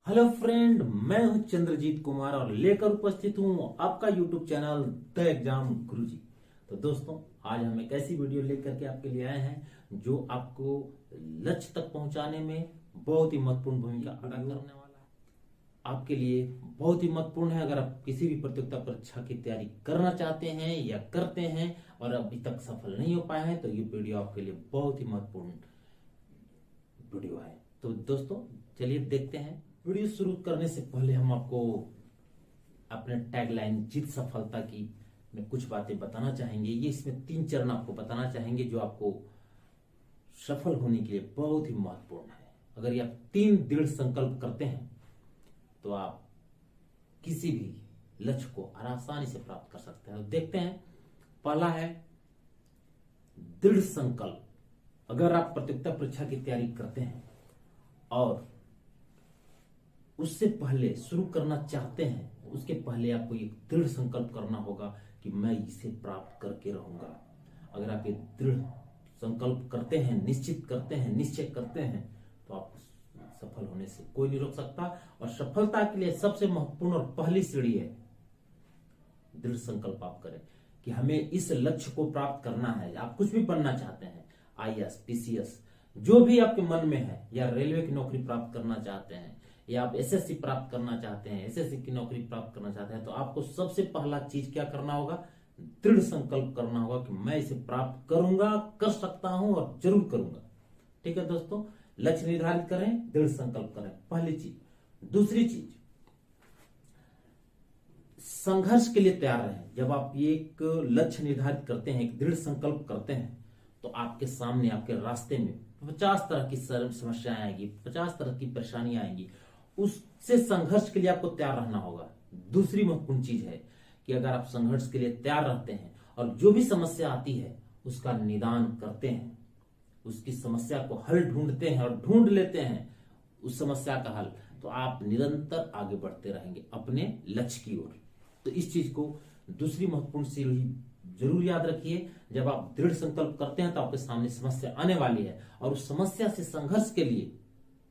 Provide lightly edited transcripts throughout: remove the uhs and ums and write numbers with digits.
Hello friend, मैं हूं चंद्रजीत कुमार और लेकर उपस्थित हूं आपका यूट्यूब चैनल द एग्जाम गुरुजी। तो दोस्तों, आज हम एक ऐसी वीडियो लेकर के आपके लिए आए हैं जो आपको लक्ष्य तक पहुंचाने में बहुत ही महत्वपूर्ण भूमिका अदा करने वाला है। आपके लिए बहुत ही महत्वपूर्ण है। अगर आप किसी भी प्रतियोगिता परीक्षा की तैयारी करना चाहते हैं या करते हैं और अभी तक सफल नहीं हो पाए हैं तो ये वीडियो आपके लिए बहुत ही महत्वपूर्ण वीडियो है। तो दोस्तों, चलिए देखते हैं। वीडियो शुरू करने से पहले हम आपको अपने टैगलाइन जीत सफलता की में कुछ बातें बताना चाहेंगे। ये इसमें 3 चरण आपको बताना चाहेंगे जो आपको सफल होने के लिए बहुत ही महत्वपूर्ण है। अगर ये आप 3 दृढ़ संकल्प करते हैं तो आप किसी भी लक्ष्य को आसानी से प्राप्त कर सकते हैं। तो देखते हैं। पहला है दृढ़ संकल्प। अगर आप प्रतियोगिता परीक्षा की तैयारी करते हैं और उससे पहले शुरू करना चाहते हैं, उसके पहले आपको एक दृढ़ संकल्प करना होगा कि मैं इसे प्राप्त करके रहूंगा। अगर आप ये दृढ़ संकल्प करते हैं, निश्चित करते हैं, निश्चय करते हैं, तो आप सफल होने से कोई नहीं रोक सकता। और सफलता के लिए सबसे महत्वपूर्ण और पहली सीढ़ी है दृढ़ संकल्प आप करें कि हमें इस लक्ष्य को प्राप्त करना है। आप कुछ भी बनना चाहते हैं, आईएएस, पीसीएस, जो भी आपके मन में है, या रेलवे की नौकरी प्राप्त करना चाहते हैं, या आप एसएससी प्राप्त करना चाहते हैं, एसएससी की नौकरी प्राप्त करना चाहते हैं, तो आपको सबसे पहला चीज क्या करना होगा? दृढ़ संकल्प करना होगा कि मैं इसे प्राप्त करूंगा, कर सकता हूं और जरूर करूंगा। ठीक है दोस्तों, लक्ष्य निर्धारित करें, दृढ़ संकल्प करें, पहली चीज। दूसरी चीज, संघर्ष के लिए तैयार रहें। जब आप एक लक्ष्य निर्धारित करते हैं, एक दृढ़ संकल्प करते हैं, तो आपके सामने, आपके रास्ते में 50 तरह की समस्याएं आएंगी, 50 तरह की परेशानियां आएंगी। उससे संघर्ष के लिए आपको तैयार रहना होगा। दूसरी महत्वपूर्ण चीज है कि अगर आप संघर्ष के लिए तैयार रहते हैं और जो भी समस्या आती है उसका निदान करते हैं, उसकी समस्या को हल ढूंढते हैं और ढूंढ लेते हैं उस समस्या का हल, तो आप निरंतर आगे बढ़ते रहेंगे अपने लक्ष्य की ओर। तो इस चीज को, दूसरी महत्वपूर्ण सीढ़ी जरूर याद रखिए। जब आप दृढ़ संकल्प करते हैं तो आपके सामने समस्या आने वाली है और उस समस्या से संघर्ष के लिए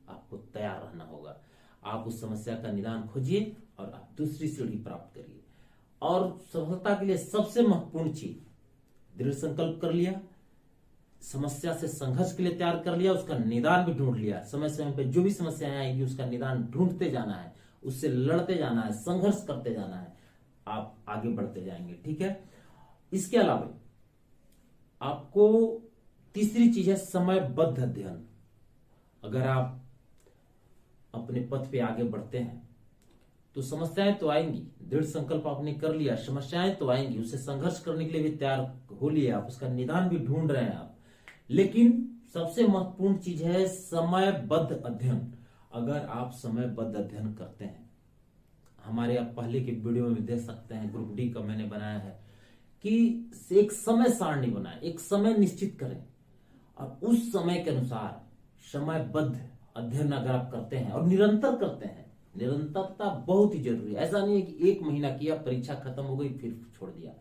आपको तैयार रहना होगा। आप उस समस्या का निदान खोजिए और आप दूसरी सीढ़ी प्राप्त करिए। और सफलता के लिए सबसे महत्वपूर्ण चीज, दृढ़ संकल्प कर लिया, समस्या से संघर्ष के लिए तैयार कर लिया, उसका निदान भी ढूंढ लिया। समय समय पे जो भी समस्याएं आएगी उसका निदान ढूंढते जाना है, उससे लड़ते जाना है, संघर्ष करते जाना है, आप आगे बढ़ते जाएंगे। ठीक है। इसके अलावा आपको तीसरी चीज है समयबद्ध अध्ययन। अगर आप अपने पथ पे आगे बढ़ते हैं तो समस्याएं तो आएंगी, दृढ़ संकल्प आपने कर लिया, समस्याएं तो आएंगी, उससे संघर्ष करने के लिए भी तैयार हो लिए आप, उसका निदान भी ढूंढ रहे हैं आप। लेकिन सबसे महत्वपूर्ण चीज है समयबद्ध अध्ययन। अगर आप समयबद्ध अध्ययन करते हैं, हमारे आप पहले के वीडियो में देख सकते हैं, ग्रुप डी का मैंने बनाया है कि एक समय सारणी बनाए, एक समय निश्चित करें और उस समय के अनुसार समयबद्ध अध्ययन अगर आप करते हैं और निरंतर करते हैं, निरंतरता बहुत ही जरूरी है। ऐसा नहीं है कि 1 महीना किया, परीक्षा खत्म हो गई, फिर छोड़ दिया,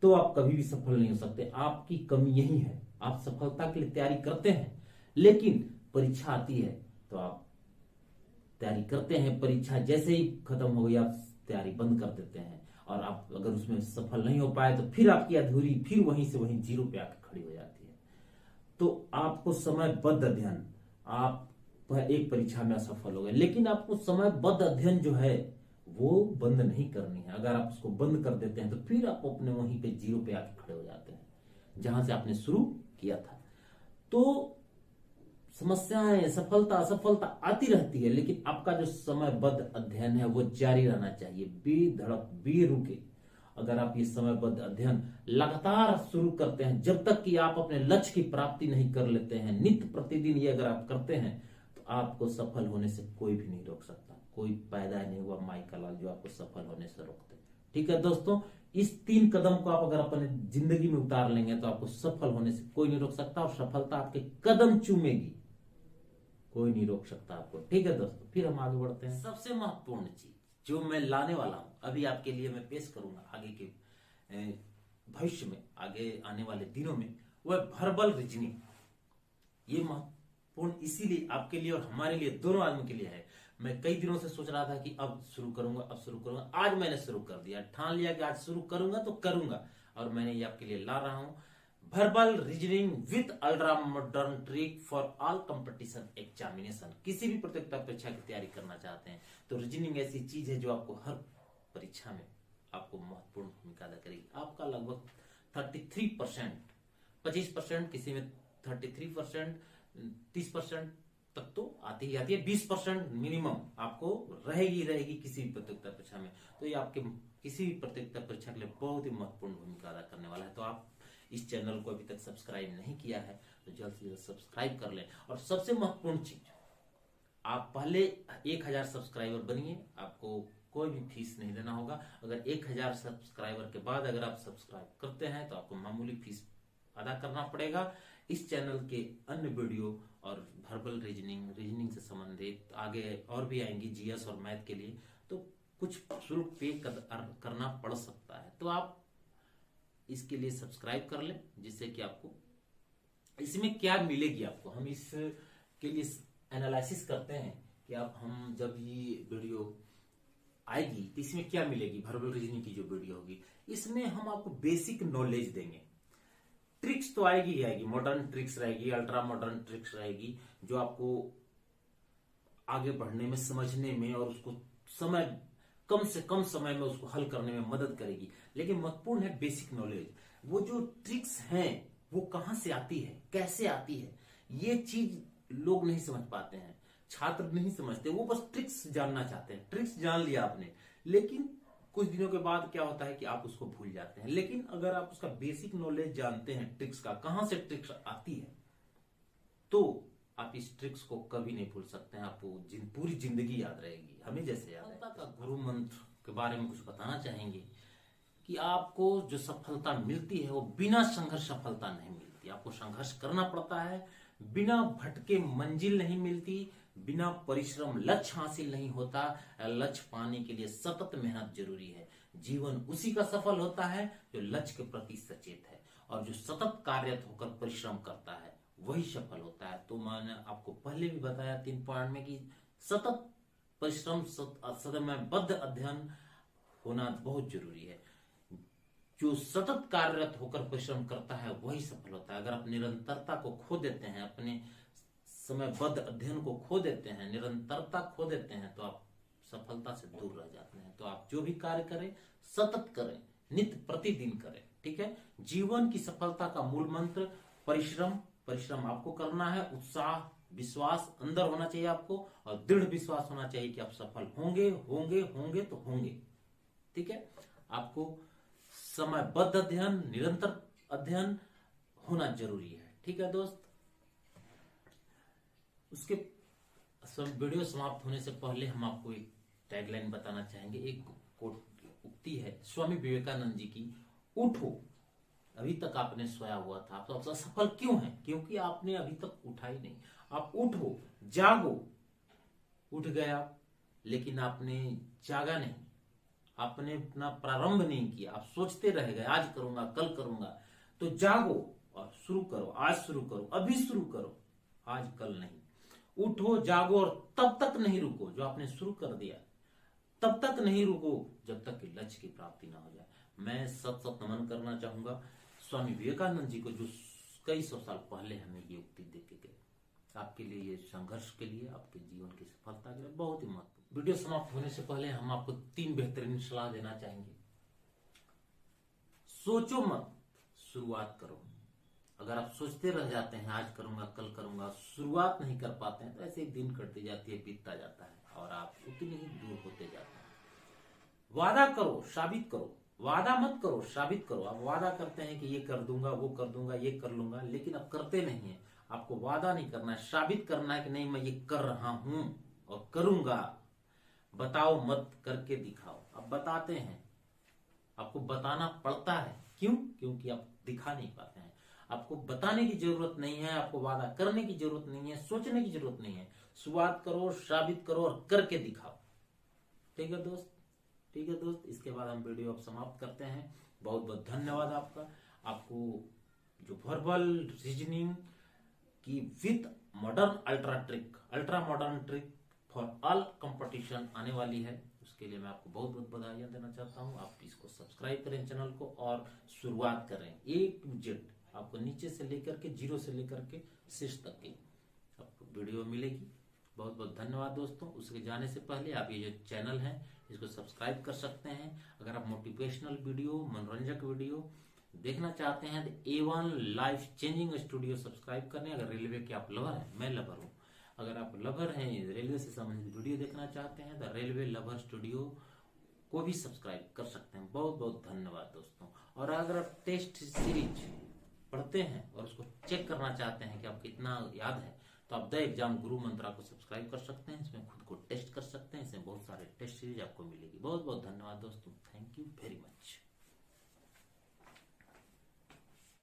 तो आप कभी भी सफल नहीं हो सकते। आपकी कमी यही है, आप सफलता के लिए तैयारी करते हैं लेकिन परीक्षा आती है तो आप तैयारी करते हैं, परीक्षा जैसे ही खत्म हो गई आप तैयारी बंद कर देते हैं और आप अगर उसमें सफल नहीं हो पाए तो फिर आपकी अधूरी, फिर वहीं से वहीं जीरो पे आकर खड़ी हो जाती है। तो आपको समयबद्ध अध्ययन, आप एक परीक्षा में असफल हो गए लेकिन आपको समयबद्ध अध्ययन जो है वो बंद नहीं करनी है। अगर आप उसको बंद कर देते हैं तो फिर आप अपने वहीं पे जीरो पे आके खड़े हो जाते हैं जहां से आपने शुरू किया था। तो समस्याएं, सफलता असफलता आती रहती है, लेकिन आपका जो समयबद्ध अध्ययन है वो जारी रहना चाहिए, बेधड़क, बेरुके। अगर आप ये समयबद्ध अध्ययन लगातार शुरू करते हैं, जब तक कि आप अपने लक्ष्य की प्राप्ति नहीं कर लेते हैं, नित्य प्रतिदिन ये अगर आप करते हैं, तो आपको सफल होने से कोई भी नहीं रोक सकता। कोई पैदा नहीं हुआ माई का लाल जो आपको सफल होने से रोकते। ठीक है दोस्तों, इस 3 कदम को आप अगर अपने जिंदगी में उतार लेंगे तो आपको सफल होने से कोई नहीं रोक सकता और सफलता आपके कदम चूमेगी, कोई नहीं रोक सकता आपको। ठीक है दोस्तों, फिर हम आगे बढ़ते हैं। सबसे महत्वपूर्ण चीज जो मैं लाने वाला हूं, अभी आपके लिए मैं पेश करूंगा आगे के भविष्य में, आगे आने वाले दिनों में, वह वर्बल रीजनिंग। ये महत्वपूर्ण इसीलिए आपके लिए और हमारे लिए, दोनों आदमी के लिए है। मैं कई दिनों से सोच रहा था कि अब शुरू करूंगा। आज मैंने शुरू कर दिया, ठान लिया कि आज शुरू करूंगा तो करूंगा। और मैंने ये आपके लिए ला रहा हूं verbal reasoning with ultra modern trick for all competition examination. किसी भी प्रतियोगिता परीक्षा की तैयारी करना चाहते हैं तो रीजनिंग ऐसी चीज है जो आपको हर परीक्षा में आपको महत्वपूर्ण भूमिका अदा करेगी। आपका लगभग 33%, 25%, किसी में 33%, 30% तक तो आती ही आती है। 20% मिनिमम आपको रहेगी किसी भी प्रतियोगिता परीक्षा में। तो ये आपके किसी भी प्रतियोगिता परीक्षा के लिए बहुत ही महत्वपूर्ण भूमिका अदा करने वाला है। तो आप इस चैनल को अभी तक सब्सक्राइब नहीं किया है तो जल्द से जल्द सब्सक्राइब कर लें। और सबसे महत्वपूर्ण चीज, आप पहले 1000 सब्सक्राइबर बनिए, आपको कोई भी फीस नहीं देना होगा। अगर 1000 सब्सक्राइबर के बाद अगर आप सब्सक्राइब करते हैं तो आपको मामूली फीस अदा करना पड़ेगा। इस चैनल के अन्य वीडियो और वर्बल रीजनिंग से संबंधित आगे और भी आएंगी, जीएस और मैथ के लिए, तो कुछ शुल्क पे करना पड़ सकता है। तो आप इसके लिए सब्सक्राइब कर लें, जिससे कि आपको इसमें क्या मिलेगी। आपको हम इसके लिए एनालिसिस करते हैं कि आप हम जब ये वीडियो आएगी तो इसमें क्या मिलेगी। वर्बल रीजनिंग की जो वीडियो होगी इसमें हम आपको बेसिक नॉलेज देंगे। ट्रिक्स तो आएगी ही आएगी, मॉडर्न ट्रिक्स रहेगी, अल्ट्रा मॉडर्न ट्रिक्स रहेगी, जो आपको आगे बढ़ने में, समझने में और उसको कम से कम समय में उसको हल करने में मदद करेगी। लेकिन महत्वपूर्ण है बेसिक नॉलेज। वो जो ट्रिक्स हैं वो कहां से आती है, कैसे आती है, ये चीज लोग नहीं समझ पाते हैं, छात्र नहीं समझते। वो बस ट्रिक्स जानना चाहते हैं। ट्रिक्स जान लिया आपने, लेकिन कुछ दिनों के बाद क्या होता है कि आप उसको भूल जाते हैं। लेकिन अगर आप उसका बेसिक नॉलेज जानते हैं ट्रिक्स का, कहां से ट्रिक्स आती है, तो आप इस ट्रिक्स को कभी नहीं भूल सकते हैं। आपको पूरी जिंदगी याद रहेगी, हमें जैसे याद है। का गुरु मंत्र के बारे में कुछ बताना चाहेंगे कि आपको जो सफलता मिलती है वो बिना संघर्ष सफलता नहीं मिलती। आपको संघर्ष करना पड़ता है, बिना भटके मंजिल नहीं मिलती, बिना परिश्रम लक्ष्य हासिल नहीं होता। लक्ष्य पाने के लिए सतत मेहनत जरूरी है। जीवन उसी का सफल होता है जो लक्ष्य के प्रति सचेत है, और जो सतत कार्यरत होकर परिश्रम करता है वही सफल होता है। तो मैंने आपको पहले भी बताया 3 पॉइंट में कि सतत परिश्रम, समयबद्ध अध्ययन होना बहुत जरूरी है। जो सतत कार्यरत होकर परिश्रम करता है वही सफल होता है। अगर आप निरंतरता को खो देते हैं, अपने समयबद्ध अध्ययन को खो देते हैं, निरंतरता खो देते हैं, तो आप सफलता से दूर रह जाते हैं। तो आप जो भी कार्य करें सतत करें, नित्य प्रतिदिन करें। ठीक है। जीवन की सफलता का मूल मंत्र परिश्रम आपको करना है। उत्साह, विश्वास अंदर होना चाहिए आपको, और दृढ़ विश्वास होना चाहिए कि आप सफल होंगे तो होंगे। ठीक है। आपको समयबद्ध अध्ययन, निरंतर अध्ययन होना जरूरी है। ठीक है दोस्त। उसके वीडियो समाप्त होने से पहले हम आपको एक टैगलाइन बताना चाहेंगे। एक उक्ति है स्वामी विवेकानंद जी की, उठो, अभी तक आपने सोया हुआ था, आप तो असफल क्यों हैं? क्योंकि आपने अभी तक उठा ही नहीं। आप उठो, जागो। उठ गए आप, लेकिन आपने जागा नहीं, आपने अपना प्रारंभ नहीं किया, आप सोचते रह गए आज करूंगा कल करूंगा। तो जागो और शुरू करो, आज शुरू करो, अभी शुरू करो, आज कल नहीं। उठो, जागो, और तब तक नहीं रुको जो आपने शुरू कर दिया, तब तक नहीं रुको जब तक कि लक्ष्य की प्राप्ति ना हो जाए। मैं सत नमन करना चाहूंगा स्वामी विवेकानंद जी को, जो कई सौ साल पहले हमें ये उक्ति दे के गए। आपके लिए, ये संघर्ष के लिए, आपके जीवन की सफलता के लिए बहुत ही महत्वपूर्ण। वीडियो समाप्त होने से पहले हम आपको 3 बेहतरीन सलाह देना चाहेंगे। सोचो मत, शुरुआत करो। अगर आप सोचते रह जाते हैं आज करूंगा कल करूंगा, शुरुआत नहीं कर पाते हैं, तो ऐसे दिन कटती जाती है, बीतता जाता है और आप उतनी ही दूर होते जाते हैं। वादा करो, साबित करो। वादा मत करो, साबित करो। आप वादा करते हैं कि ये कर दूंगा, वो कर दूंगा, ये कर लूंगा, लेकिन आप करते नहीं है। आपको वादा नहीं करना है, साबित करना है कि नहीं मैं ये कर रहा हूं और करूंगा। बताओ मत, करके दिखाओ। आप बताते हैं, आपको बताना पड़ता है। क्यों? क्योंकि आप दिखा नहीं पाते हैं। आपको बताने की जरूरत नहीं है, आपको वादा करने की जरूरत नहीं है, सोचने की जरूरत नहीं है। शुरुआत करो, साबित करो और करके दिखाओ। ठीक है दोस्त? ठीक है दोस्त, इसके बाद हम वीडियो अब समाप्त करते हैं। बहुत बहुत धन्यवाद आपका। आपको जो वर्बल रीजनिंग की with modern ultra modern trick for all competition आने वाली है। उसके लिए मैं आपको बहुत बहुत बधाइयां देना चाहता हूं। आप इसको सब्सक्राइब करें चैनल को और शुरुआत करें। A to Z आपको नीचे से लेकर के जीरो से लेकर के शीर्ष तक की आपको वीडियो मिलेगी। बहुत बहुत धन्यवाद दोस्तों। उसके जाने से पहले आप ये जो चैनल है इसको सब्सक्राइब कर सकते हैं। अगर आप मोटिवेशनल वीडियो, मनोरंजक वीडियो देखना चाहते हैं तो A1 life changing studio subscribe करने। अगर रेलवे के आप लवर हैं, मैं लवर हूं, अगर आप लवर हैं रेलवे से संबंधित वीडियो देखना चाहते हैं तो रेलवे लवर स्टूडियो को भी सब्सक्राइब कर सकते हैं। बहुत बहुत धन्यवाद दोस्तों। और अगर आप टेस्ट सीरीज पढ़ते हैं और उसको चेक करना चाहते हैं कि आप कितना याद है तो आप द एग्जाम गुरु मंत्रा को सब्सक्राइब कर सकते हैं। इसमें खुद को टेस्ट कर सकते हैं। इसमें बहुत सारे टेस्ट सीरीज आपको मिलेगी। बहुत बहुत धन्यवाद दोस्तों। Thank you very much.